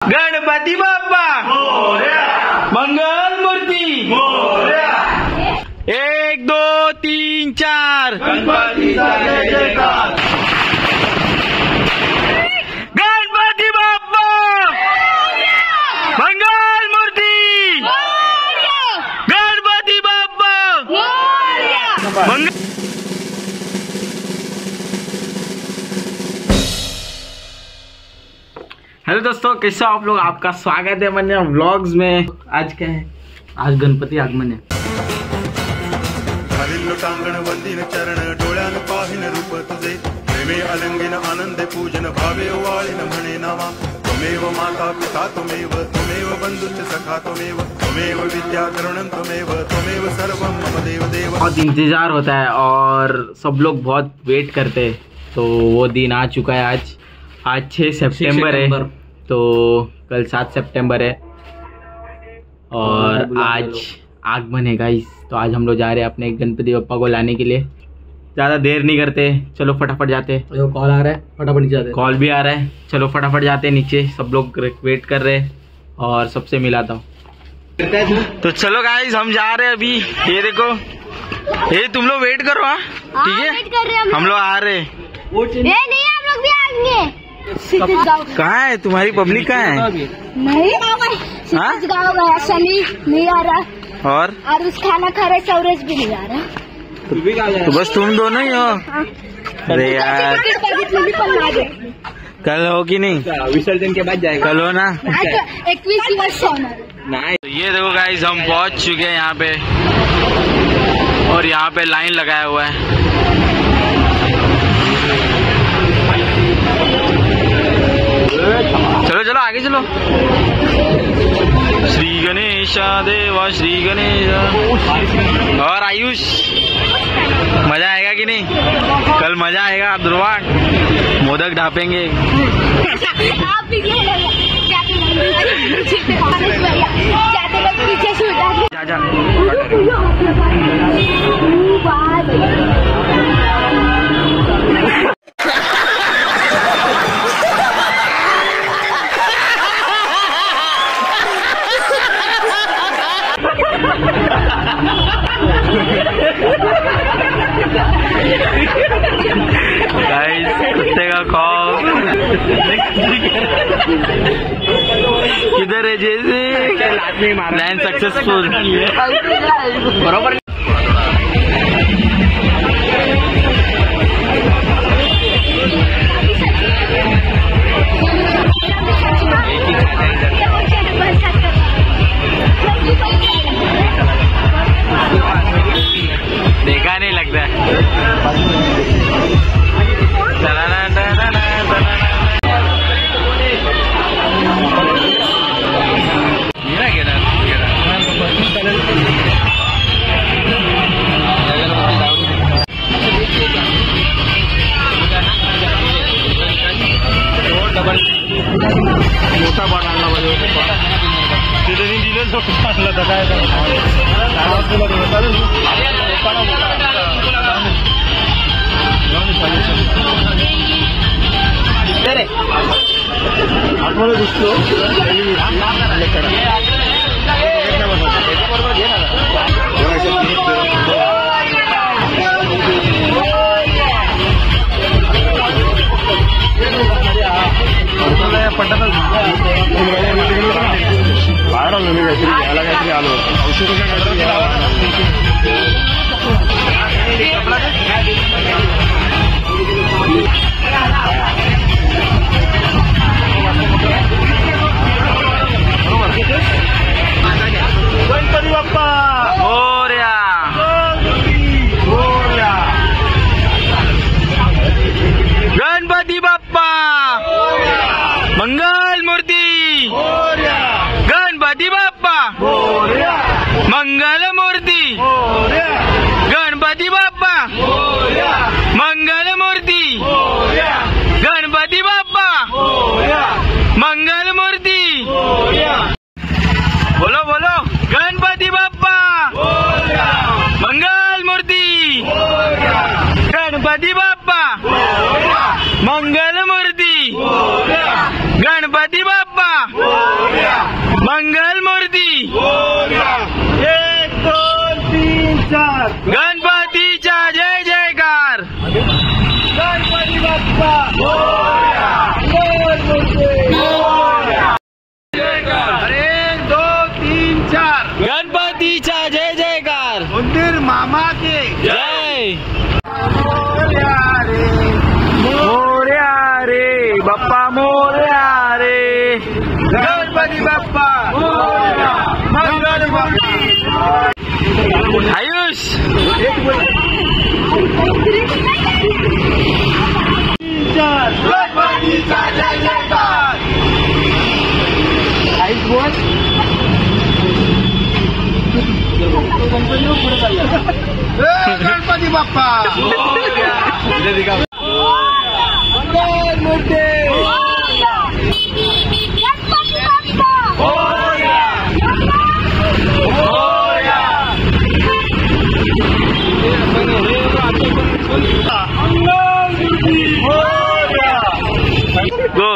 गणपती बाप्पा मंगल मूर्ती 1 2 3 4 गणपतीचा जय जयकार गणपती बाप्पा मंगल मूर्ती गणपती बाप्पा मंगल। हेलो दोस्तों, कैसे हो आप लोग। आपका स्वागत है मैंने व्लॉग्स में। आज क्या है, आज गणपती आगमन है। टांगण वंदिन चरण डोळ्यान पाहिन रूप तुझे प्रेमे अलंगिन आनंद पूजन भावे वाळीन म्हणे नामा त्वमेव माता पिता त्वमेव बंधुश्च सखा त्वमेव विद्या करुणं त्वमेव सर्वं मम देव देव। बहुत इंतजार होता है और सब लोग बहुत वेट करते हैं, तो वो दिन आ चुका है। आज 6 सितंबर है, तो कल 7 सितंबर है और आज आगमन है गाइस। तो आज हम लोग जा रहे हैं अपने गणपति बप्पा को लाने के लिए। ज़्यादा देर नहीं करते, चलो फटाफट जाते हैं। जो कॉल आ रहा है फटाफट नीचे जाते। कॉल भी आ रहा है, चलो फटाफट जाते हैं नीचे। सब लोग वेट कर रहे हैं और सबसे मिलाता हूँ। तो चलो गाइस, हम जा रहे हैं अभी। ये देखो, ये तुम लोग वेट करो। हाँ ठीक है, हम लोग आ रहे हैं। नहीं, हम लोग भी आएंगे। कहाँ है तुम्हारी पब्लिक, कहाँ है? नहीं गाँव गया, सनी नहीं आ रहा और उस खाना खा रहे, सौरज भी नहीं आ रहा। तो बस तुम दोनों ही हो। अरे यार, कल हो कि नहीं? विसर्जन के बाद जाएगा। कल हो ना? 21 वर्ष होना। तो ये देखो गाइस, हम पहुंच चुके हैं यहाँ पे और यहाँ पे लाइन लगाया हुआ है। चलो चलो आगे चलो। श्री गणेश देवा श्री गणेश। और आयुष, मजा आएगा कि नहीं? कल मजा आएगा। दुर्वाट मोदक ढापेंगे। आप भी जाते वक्त पीछे से जा जा। गाइस, कुत्ते का खौफ किधर है? जैसे प्लान सक्सेसफुल बरोबर। देखा नहीं लगता है। मोठा बॉल आणला पाहिजे, तिथे दिलं आणलं तर काय आतमध्ये दिसतो बरोबर घे ना पटतच बाहेर आलो मी, काहीतरी घ्यायला काहीतरी आलो, औषध गणपती बाप्पा मोरया, गणपती बाप्पा मंगल मूर्ती, गणपती बाप्पा मंगल मूर्ती, गणपती बाप्पा मंगल मूर्ती, गणपती बाप्पा मंगल मूर्ती। बोलो बोलो, गणपती बाप्पा मंगल मूर्ती, गणपती बाप्पा मंगल मूर्ती, गणपती बाप्पा गणपती बाप्पा मंगल मूर्ती। आयुष गणपतीचा जय जयकार। आयुष बोल गणपती बाप्पा मंगल मूर्ती। गो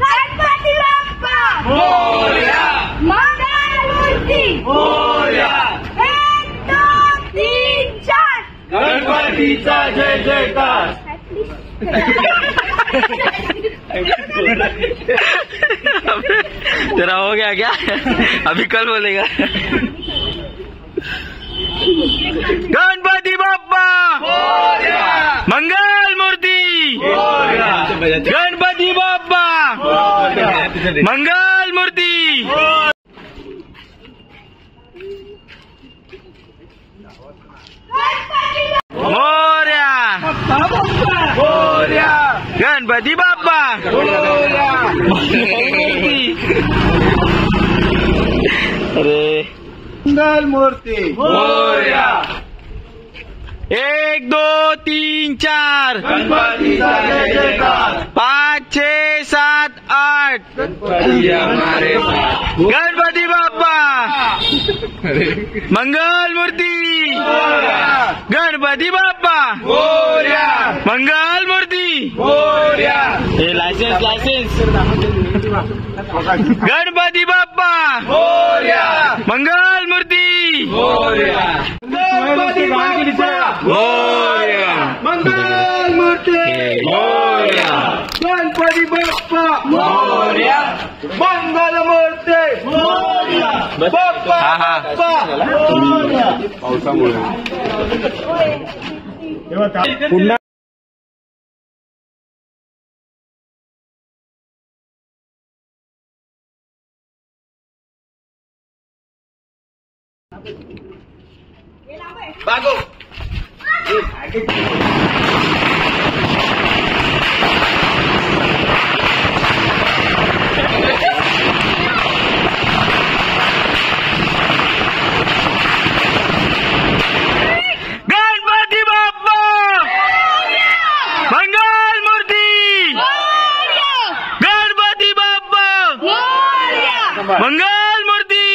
गणपती बाप्पा मोरया मंगल मूर्ती मोरया 1 2 3 4 गणपतीचा जय जयकार। तेरा हो गया क्या? अभी कल बोलेगा। गणपती बाप्पा मंगल मूर्ती। गणपती बाप्पा मंगल मूर्ती। मोरया मोरया गणपती बाप्पा अरे मंगल मूर्ती मोरया। 1 2 3 4 गणपतीचा जय जयकार। 5 6 7 8 गणपती हमारे गणपती बाप्पा मंगल मूर्ती गणपती बाप्पा मंगल मूर्ती। हे लायसेन्स गणपती बाप्पा मंगल मूर्ती। गणपती बाप्पा मंगल मूर्ती। गणपती बाप्पा मंगल मूर्ती। बाप्पा पावसामुळे पुन्हा बागो गणपती बाप्पा मंगल मूर्ती। गणपती बाप्पा मंगल मूर्ती।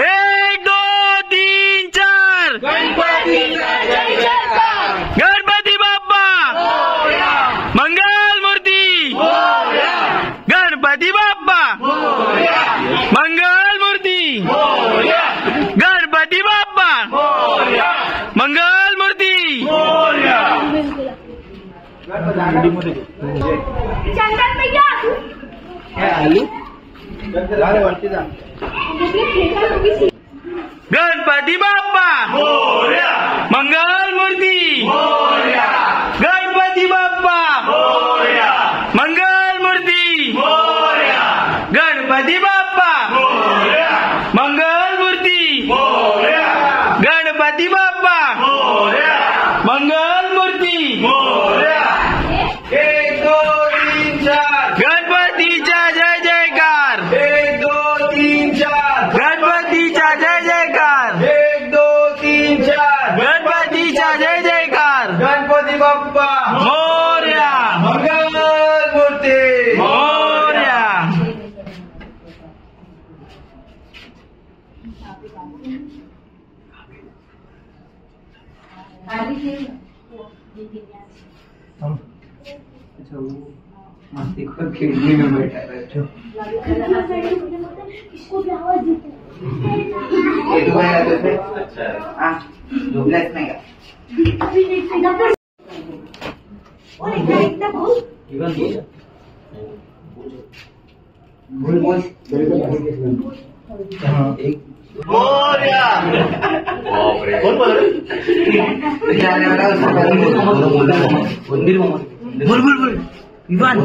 1 2 3 4 गणपती बाप्पा मंगल मूर्ती। गणपती बाप्पा मंगल मूर्ती। गणपती बाप्पा मंगल मूर्ती। चंदन भैया गणपती बाप्पा मंगल मूर्ती। गणपती बाप्पा मंगल मूर्ती। गणपती बाप्पा मंगल मूर्ती। गणपती बाप्पा मंगल मूर्ती। 1 2 3 4 गणपतीचा जय जयकार। 1 2 3 4 गणपतीचा जय जयकार। 1 2 3 4 गणपतीचा जय जयकार। गणपती बाप्पा मोरया मंगल मूर्ती मोरया। मस्तीखोर खिड़की में बैठा है। इसको भी आवाज देते अच्छा हाँ झोपल्याच नाही का? बोल बोल मोरया बोल बोल बोल बोल विवान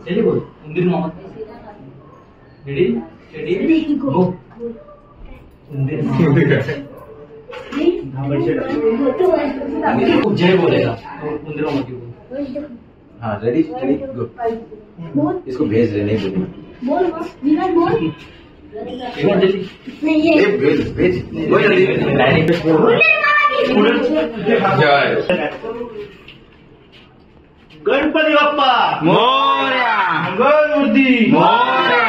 चलिए बोल उंदीर मोहम्मद रेडी रेडी गो उंदीर जय बोलेगा उंदीर मोहम्मद की बोल हाँ रेडी रेडी गो इसको भेज रहे नहीं बोल विवान बोल नहीं ये भेज भेज बोल जल्दी जय गणपती बाप्पा मोरया मंगलमूर्ती मोरया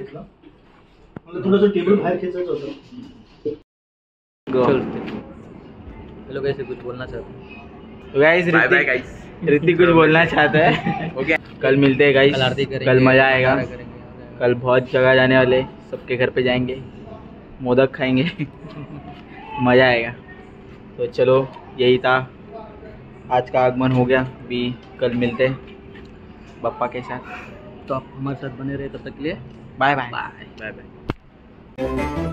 मला थोडंसं टेबल बाहेर खेचायचं होतं. हेलो कैसे कुछ बोलना चाहते हैं गाइस ऋतिक कुछ बोलना चाहता है ओके कल मिलते हैं गाइस कल मजा आएगा कल बहुत जगह जाने वाले सबके घर पे जाएंगे मोदक खाएंगे मजा आएगा तो चलो यही था आज का आगमन हो गया भी कल मिलते हैं बप्पा के साथ तो आप हमारे साथ बने रहे तब तक के लिए बाय बाय बाय बाय